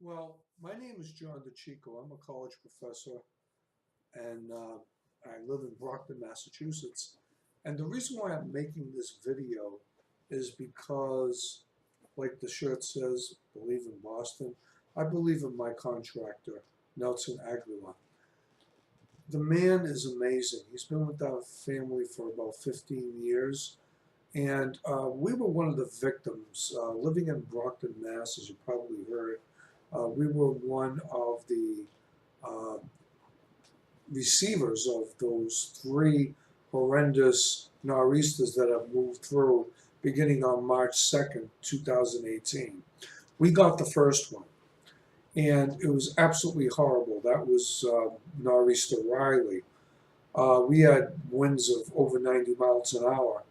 Well, my name is John DeChico. I'm a college professor and I live in Brockton, Massachusetts. And the reason why I'm making this video is because, like the shirt says, believe in Boston. I believe in my contractor, Nelson Aguilar. The man is amazing. He's been with our family for about 15 years. And we were one of the victims. Living in Brockton, Mass, as you probably heard, we were one of the uh, receivers of those three horrendous nor'easters that have moved through beginning on March 2nd, 2018. We got the first one, and it was absolutely horrible. That was Nor'easter Riley. We had winds of over 90 miles an hour.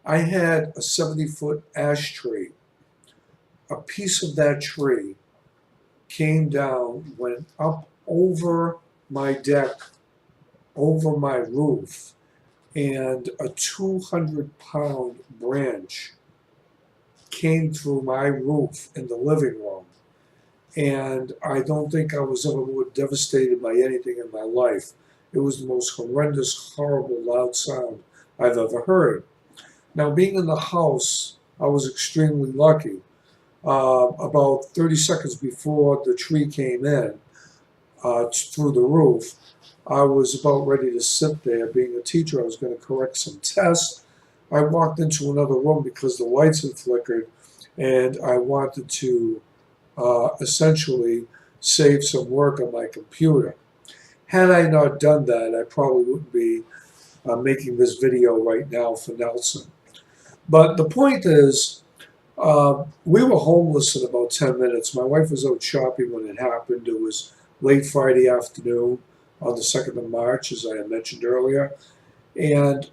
I had a 70-foot ash tree. A piece of that tree came down, went up over my deck, over my roof, and a 200-pound branch came through my roof in the living room. And I don't think I was ever more devastated by anything in my life. It was the most horrendous, horrible, loud sound I've ever heard. Now, being in the house, I was extremely lucky. About 30 seconds before the tree came in through the roof, I was about ready to sit there. Being a teacher, I was going to correct some tests. I walked into another room because the lights had flickered, and I wanted to essentially save some work on my computer. Had I not done that, I probably wouldn't be making this video right now for Nelson. But the point is, we were homeless in about 10 minutes. My wife was out shopping when it happened. It was late Friday afternoon on the 2nd of March, as I had mentioned earlier. And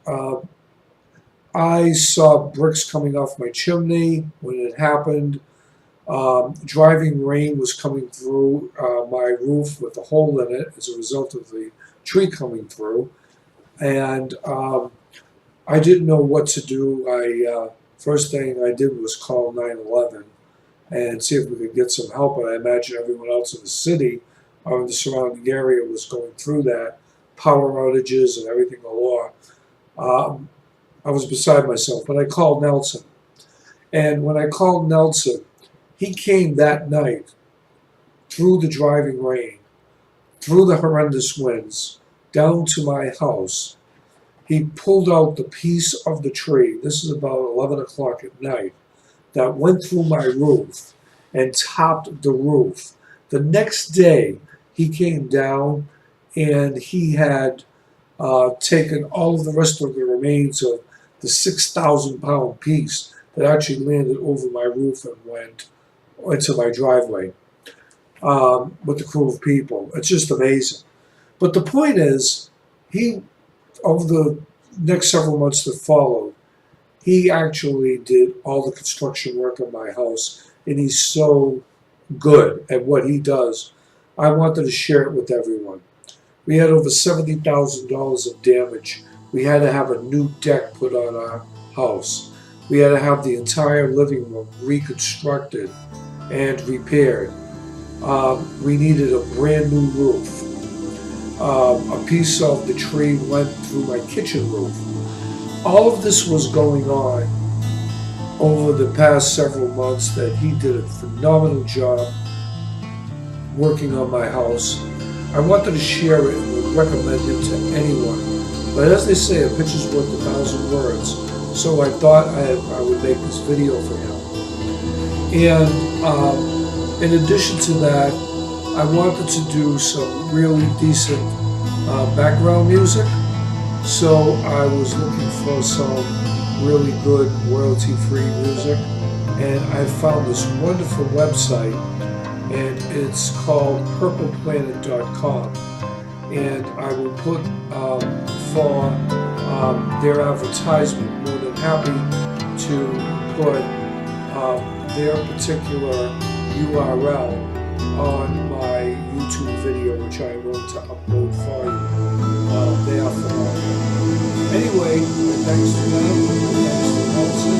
I saw bricks coming off my chimney when it happened. Driving rain was coming through my roof with a hole in it as a result of the tree coming through. And I didn't know what to do. First thing I did was call 911 and see if we could get some help. And I imagine everyone else in the city or in the surrounding area was going through that, power outages and everything galore. I was beside myself, but I called Nelson. And when I called Nelson, he came that night through the driving rain, through the horrendous winds, down to my house. He pulled out the piece of the tree, this is about 11 o'clock at night, that went through my roof and topped the roof. The next day, he came down and he had taken all of the rest of the remains of the 6,000-pound piece that actually landed over my roof and went into my driveway with a crew of people. It's just amazing. But the point is, over the next several months that followed, he actually did all the construction work on my house, and he's so good at what he does. I wanted to share it with everyone. We had over $70,000 of damage. We had to have a new deck put on our house. We had to have the entire living room reconstructed and repaired. We needed a brand new roof. A piece of the tree went through my kitchen roof. All of this was going on over the past several months that he did a phenomenal job working on my house. I wanted to share it and would recommend it to anyone. But as they say, a picture's worth 1,000 words. So I thought I would make this video for him. And in addition to that, I wanted to do some really decent background music, so I was looking for some really good royalty-free music, and I found this wonderful website, and it's called purpleplanet.com, and I will put for their advertisement, more than happy to put their particular URL on my YouTube video, which I'm going to upload for you. They are phenomenal. Anyway, thanks to them, thanks to Nelson,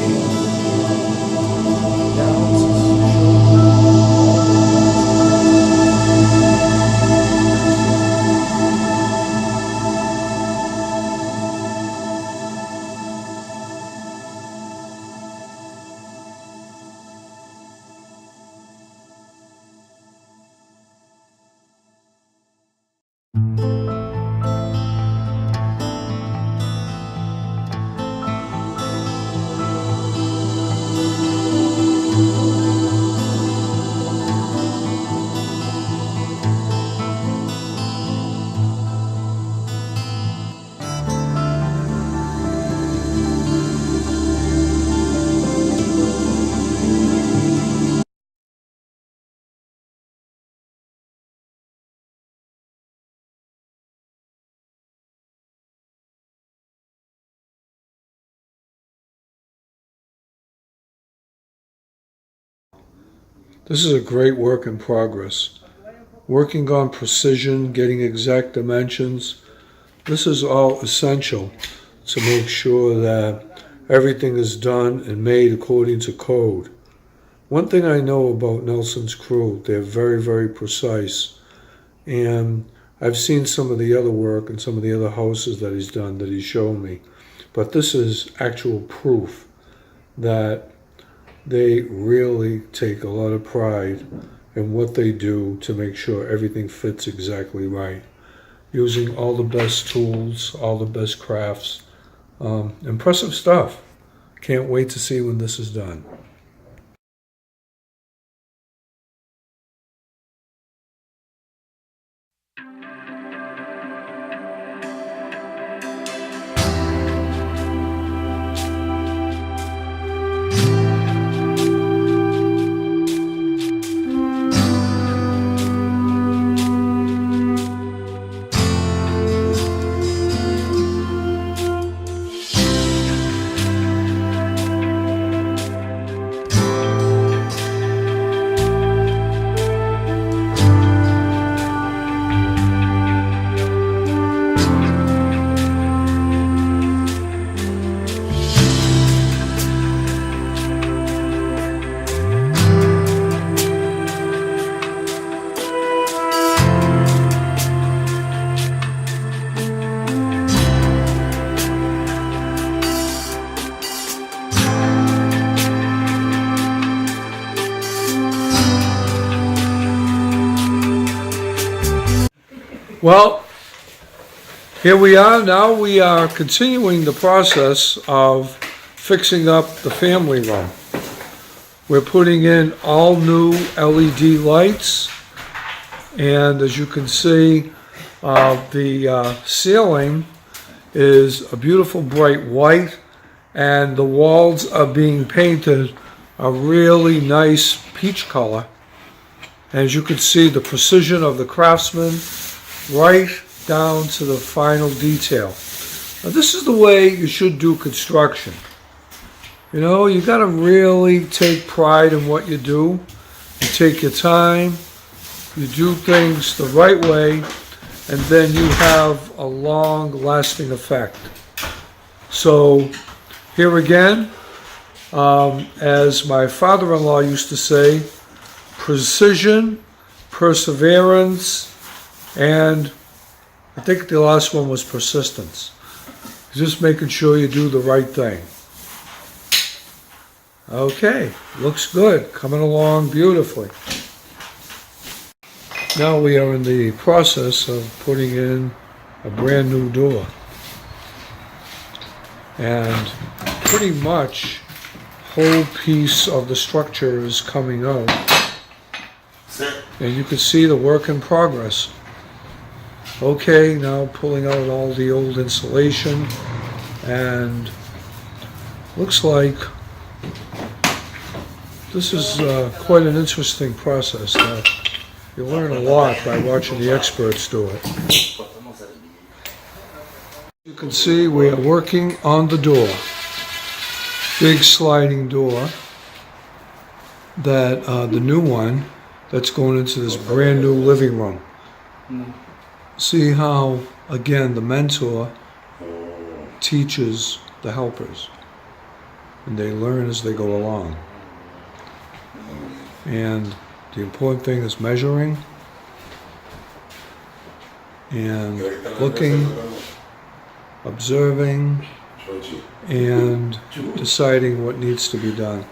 and now it's This is a great work in progress. Working on precision, getting exact dimensions. This is all essential to make sure that everything is done and made according to code. One thing I know about Nelson's crew, they're very, very precise. And I've seen some of the other work and some of the other houses that he's done that he's shown me. But this is actual proof that they really take a lot of pride in what they do to make sure everything fits exactly right. Using all the best tools, all the best crafts. Impressive stuff. Can't wait to see when this is done. Well, here we are. Now we are continuing the process of fixing up the family room. We're putting in all new LED lights, and as you can see, the ceiling is a beautiful bright white, and the walls are being painted a really nice peach color. As you can see, the precision of the craftsman right down to the final detail. Now, this is the way you should do construction. You know, you got to really take pride in what you do. You take your time, you do things the right way, and then you have a long-lasting effect. So, here again, as my father-in-law used to say, precision, perseverance, and I think the last one was persistence. Just making sure you do the right thing. Okay, looks good, coming along beautifully. Now we are in the process of putting in a brand new door. And pretty much whole piece of the structure is coming out. And you can see the work in progress. Okay, now pulling out all the old insulation, and looks like this is quite an interesting process. You learn a lot by watching the experts do it. You can see we are working on the door. Big sliding door, that the new one that's going into this brand new living room. See how, again, the mentor teaches the helpers, and they learn as they go along. And the important thing is measuring and looking, observing, and deciding what needs to be done.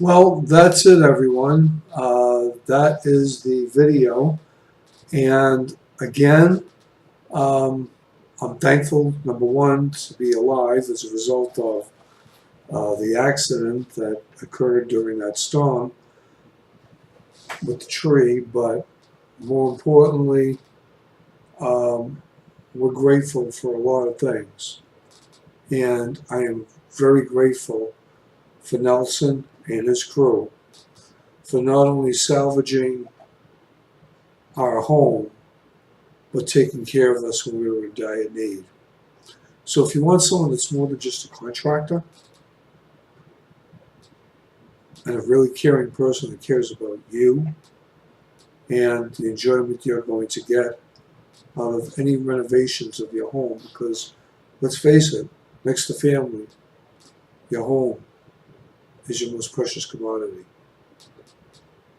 Well, that's it, everyone. That is the video. And again, um, I'm thankful, number one, to be alive as a result of the accident that occurred during that storm with the tree. But more importantly, we're grateful for a lot of things. And I am very grateful for Nelson and his crew for not only salvaging our home, but taking care of us when we were in dire need. So if you want someone that's more than just a contractor, and a really caring person that cares about you and the enjoyment you're going to get out of any renovations of your home, because let's face it, next to family, your home is your most precious commodity.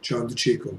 John DeChico.